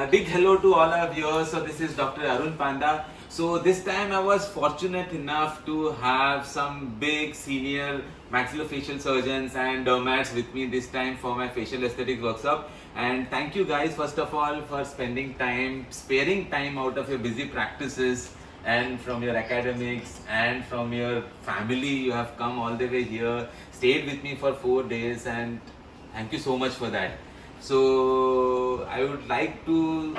Big hello to all our viewers. So this is Dr. Arun Panda. So this time I was fortunate enough to have some big senior maxillofacial surgeons and dermats with me this time for my facial aesthetics workshop. And thank you guys first of all for sparing time out of your busy practices and from your academics and from your family. You have come all the way here, stayed with me for 4 days, and thank you so much for that. So I would like to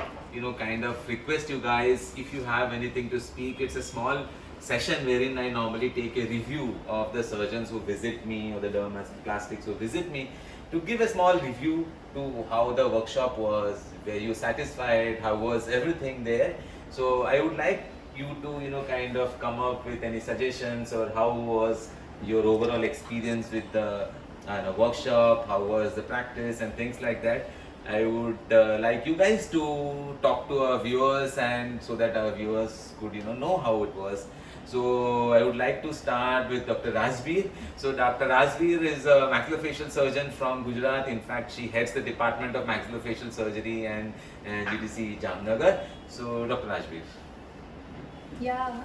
kind of request you guys, if you have anything to speak. It's a small session wherein I normally take a review of the surgeons who visit me or the dermoplastics who visit me, to give a small review to how the workshop was, were you satisfied, how was everything there. So I would like you to kind of come up with any suggestions, or how was your overall experience with the workshop, how was the practice and things like that. I would like you guys to talk to our viewers, and so that our viewers could know how it was. So I would like to start with Dr. Rajbir. So Dr. Rajbir is a maxillofacial surgeon from Gujarat. In fact, she heads the Department of Maxillofacial Surgery and GDC Jamnagar. So Dr. Rajbir. Yeah,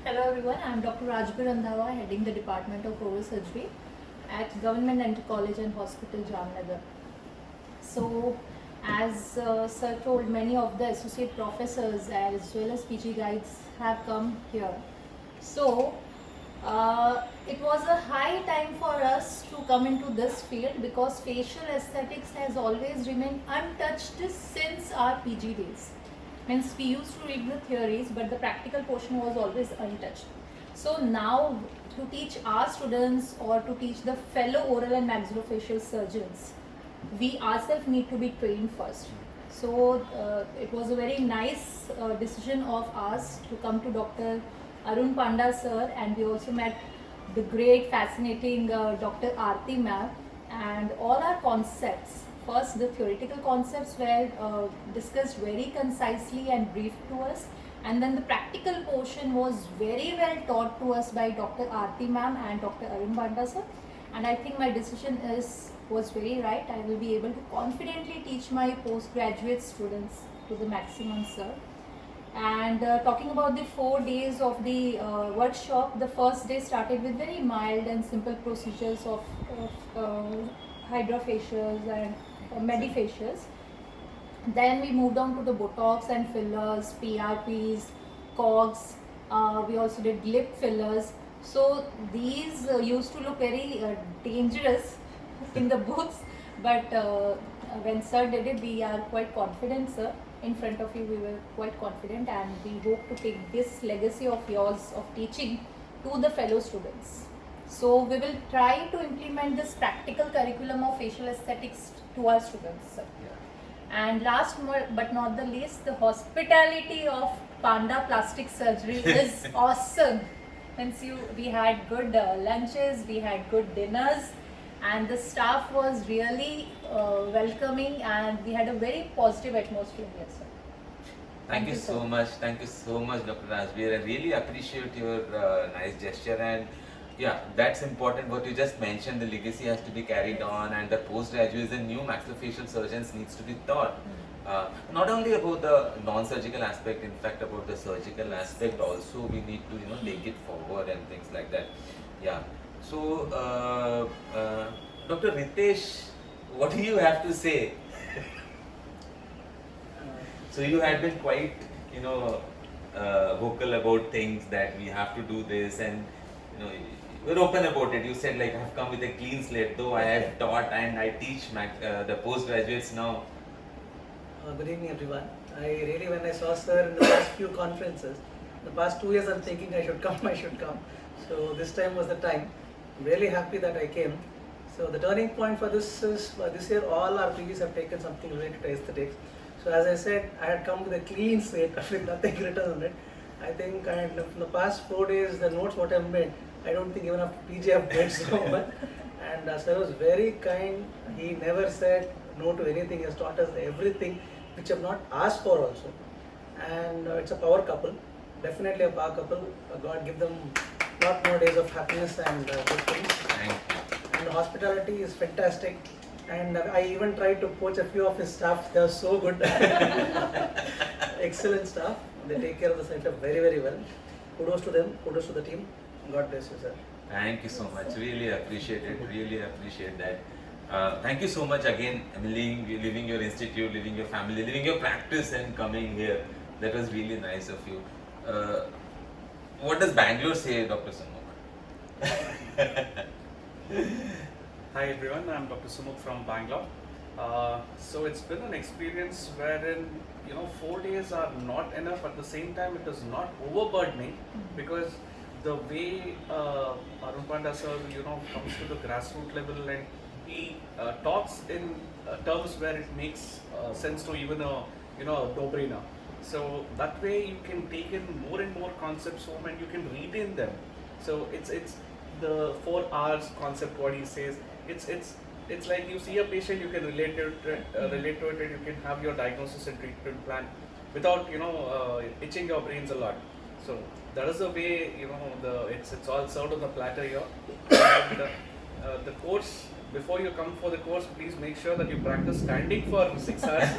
hello everyone. I'm Dr. Rajbir Randhawa, heading the Department of Oral Surgery at Government Dental College and Hospital Jamnagar. So, as Sir told, many of the associate professors as well as PG guides have come here. So, it was a high time for us to come into this field, because facial aesthetics has always remained untouched since our PG days. Means we used to read the theories, but the practical portion was always untouched. So now, to teach our students or to teach the fellow oral and maxillofacial surgeons, we ourselves need to be trained first. So it was a very nice decision of us to come to Dr. Arun Panda sir, and we also met the great, fascinating Dr. Aarti ma'am, and all our concepts. First, the theoretical concepts were discussed very concisely and briefed to us, and then the practical portion was very well taught to us by Dr. Aarti ma'am and Dr. Arun Panda sir. And I think my decision was very right. I will be able to confidently teach my postgraduate students to the maximum, sir. And talking about the 4 days of the workshop, the first day started with very mild and simple procedures of hydrofacials and medifacials. Then we moved on to the Botox and fillers, PRPs, COGS. We also did lip fillers. So these used to look very dangerous in the books, but when sir did it, we are quite confident, sir. In front of you, we were quite confident, and we hope to take this legacy of yours of teaching to the fellow students. So we will try to implement this practical curriculum of facial aesthetics to our students, sir. Yeah. And last but not the least, the hospitality of Panda Plastic Surgery is awesome. We had good lunches, we had good dinners, and the staff was really welcoming, and we had a very positive atmosphere here, sir. Thank you so much. Thank you so much, Dr. Rajbir. I really appreciate your nice gesture, and yeah, that's important. What you just mentioned, the legacy has to be carried on, and the postgraduates and new maxillofacial surgeons needs to be taught. Not only about the non-surgical aspect, in fact about the surgical aspect also, we need to take it forward and things like that. Yeah. So Dr. Ritesh, what do you have to say? So you had been quite vocal about things that we have to do this, and you were open about it. You said, like, I've come with a clean slate, though I have taught and I teach the postgraduates now. Good evening, everyone. When I saw sir in the past few conferences, the past 2 years, I'm thinking I should come. So this time was the time. I'm really happy that I came. So the turning point for this is, this year all our PGs have taken something related to aesthetics. So as I said, I had come with a clean slate with nothing written on it. I think in the past 4 days, the notes what I've made, I don't think even after PG I've made so much. And sir was very kind. He never said no to anything. He has taught us everything which I've not asked for also. And it's a power couple, definitely a power couple. God give them a lot more days of happiness and good things. Thank you. And the hospitality is fantastic. And I even tried to poach a few of his staff. They are so good. Excellent staff. They take care of the center very, very well. Kudos to them. Kudos to the team. God bless you, sir. Thank you so much. Really appreciate it. Really appreciate that. Thank you so much again, leaving your institute, leaving your family, leaving your practice and coming here. That was really nice of you. What does Bangalore say, Dr. Sumukh? Hi everyone, I'm Dr. Sumukh from Bangalore. So it's been an experience wherein 4 days are not enough. At the same time, it is not overburdening because the way Arun Panda sir comes to the grassroots level and he talks in terms where it makes sense to even a no-brainer. So that way you can take in more and more concepts home and you can retain them. So it's the 4 hours concept what he says. It's like you see a patient, you can relate to it, and you can have your diagnosis and treatment plan without itching your brains a lot. So that is the way it's all served on the platter here. And the course, before you come for the course, please make sure that you practice standing for 6 hours.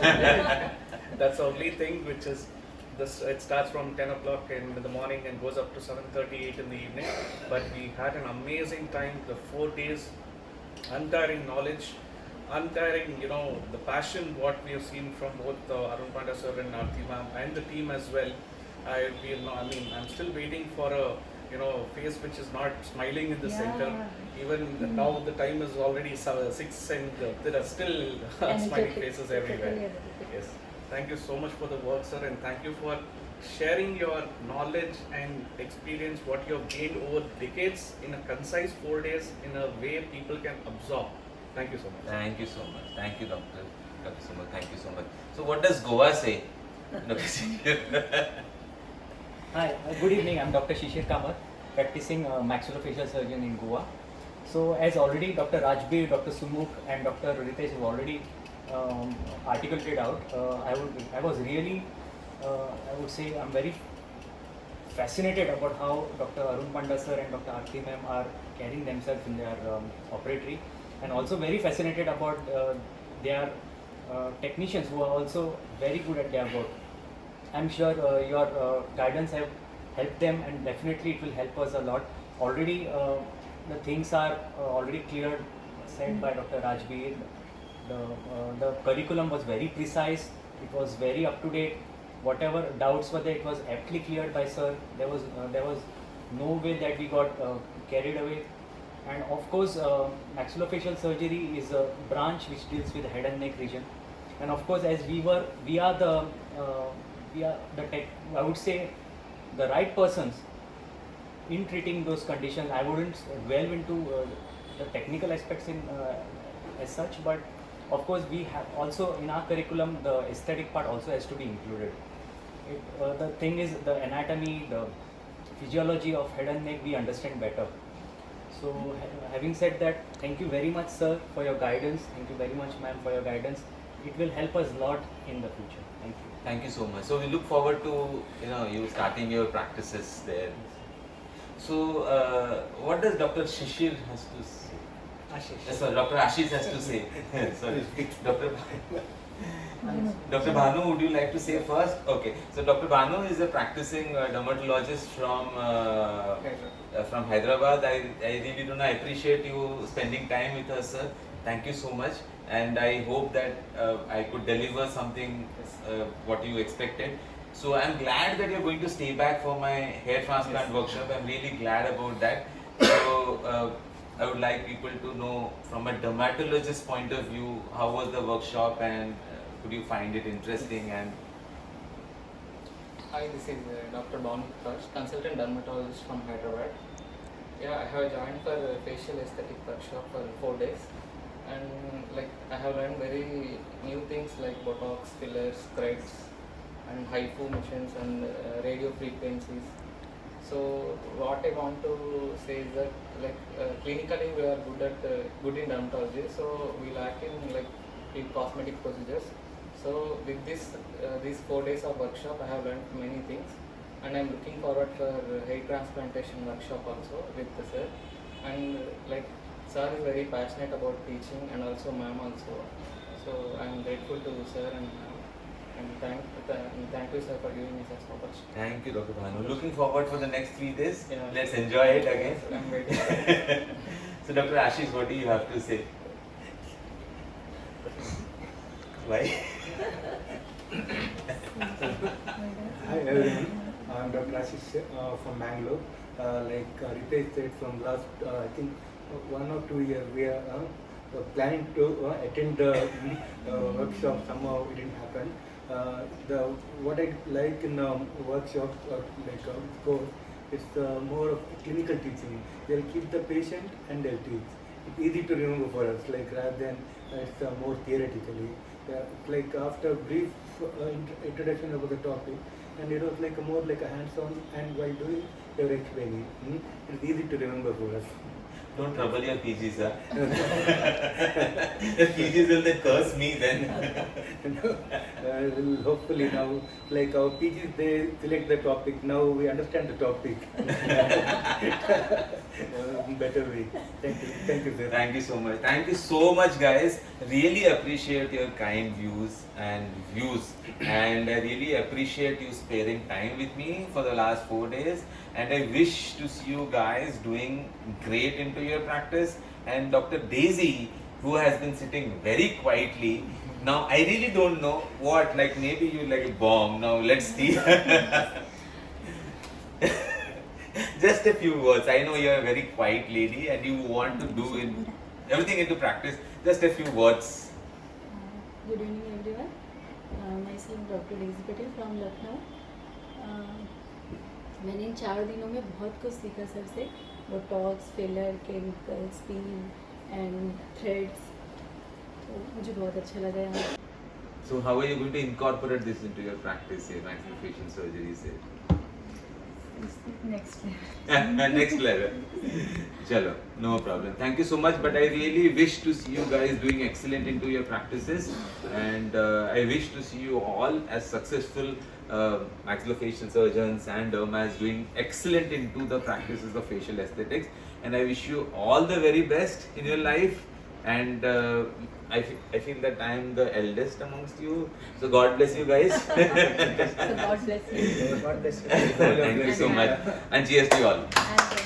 That's the only thing which is this. It starts from 10 o'clock in the morning and goes up to 7:38 in the evening. But we had an amazing time. The 4 days, untiring knowledge, untiring the passion what we have seen from both Arun Panda sir and Aarti ma'am and the team as well. I'm still waiting for a face which is not smiling in the center. Even now the time is already 6 and there are still smiling faces everywhere. Yes. Thank you so much for the work, sir, and thank you for sharing your knowledge and experience what you have gained over decades in a concise 4 days in a way people can absorb. Thank you so much. Thank you so much. Thank you, Dr. Sumukh. Thank you so much. So what does Goa say? Hi, good evening. I'm Dr. Shishir Kamath, practicing maxillofacial surgeon in Goa. So as already Dr. Rajbir, Dr. Sumukh and Dr. Ritesh have already articulated out, I was really, I would say I'm very fascinated about how Dr. Arun Panda sir and Dr. Aarti ma'am are carrying themselves in their operatory, and also very fascinated about their technicians who are also very good at their work. I'm sure your guidance have helped them, and definitely it will help us a lot. Already the things are already cleared, said by Dr. Rajbir. The curriculum was very precise, it was very up to date. Whatever doubts were there, it was aptly cleared by sir. There was no way that we got carried away. And of course, maxillofacial surgery is a branch which deals with the head and neck region. And of course, as we are the I would say the right persons in treating those conditions. I wouldn't delve into the technical aspects as such, but of course we have also in our curriculum the aesthetic part also has to be included. The thing is the anatomy, the physiology of head and neck we understand better. So having said that, thank you very much sir for your guidance. Thank you very much ma'am for your guidance. It will help us a lot in the future. Thank you. Thank you so much. So we look forward to you starting your practices there. So what does Dr. Shishir has to say? Ashish. Sorry, Dr. Ashish has to say. Sorry, Dr. Bhanu, would you like to say first? Okay. So Dr. Bhanu is a practicing dermatologist from Hyderabad. I really do not appreciate you spending time with us, sir. Thank you so much. And I hope that I could deliver something what you expected. So I'm glad that you're going to stay back for my hair transplant workshop. I'm really glad about that. So I would like people to know from a dermatologist point of view, how was the workshop and could you find it interesting? And Hi, this is Dr. Bhavani Prakash, consultant dermatologist from Hyderabad. Yeah, I have joined for a facial aesthetic workshop for 4 days, and I have learned very new things like Botox, fillers, threads, and HIFU machines and radio frequencies. So what I want to say is that clinically we are good in dermatology, so we lack in cosmetic procedures. So with these 4 days of workshop, I have learned many things, and I'm looking forward for hair transplantation workshop also with the sir. And sir is very passionate about teaching and also ma'am also. So I am grateful to sir and ma'am. And thank you sir for giving me such opportunity. Thank you, Dr. Bhanu. Looking forward for the next 3 days. Yeah. Let's enjoy it again. I'm waiting. So, Dr. Ashish, what do you have to say? Why? Hi everyone, I'm Dr. Ashish from Bangalore. Ritesh said, from last I think 1 or 2 years we are planning to attend the workshop. Somehow it didn't happen. What I like in workshop course is more of clinical teaching. They'll keep the patient and they'll teach. It's easy to remember for us, rather than it's more theoretically. After brief introduction about the topic, and it was more like a hands-on, and while doing, they were explaining. It's easy to remember for us. Don't trouble your PGs, huh? The PGs will then curse me then. Hopefully now, our PGs, they select the topic. Now we understand the topic. Better way. Thank you, sir. Thank you so much. Thank you so much, guys. Really appreciate your kind views, and I really appreciate you sparing time with me for the last 4 days. And I wish to see you guys doing great into your practice. And Dr. Daisy, who has been sitting very quietly. Now I really don't know what. Maybe you like a bomb. Now let's see. Just a few words. I know you're a very quiet lady and you want to do everything into practice. Just a few words. Good evening everyone. Myself Dr. Daisy Patel from Lucknow. मैंने इन 4 दिनों में बहुत कुछ सीखा sir से. Botox, filler, chemical, steam and threads. तो मुझे बहुत अच्छा लगा यहाँ. So how are you going to incorporate this into your practice here, maxillofacial surgery? Next level. Next level. Chalo, no problem. Thank you so much. But I really wish to see you guys doing excellent into your practices, and I wish to see you all as successful maxillofacial surgeons and dermas doing excellent into the practices of facial aesthetics. And I wish you all the very best in your life. And I feel that I am the eldest amongst you. So God bless you guys. So God bless you. God bless you. Thank you so much. And cheers to you all. And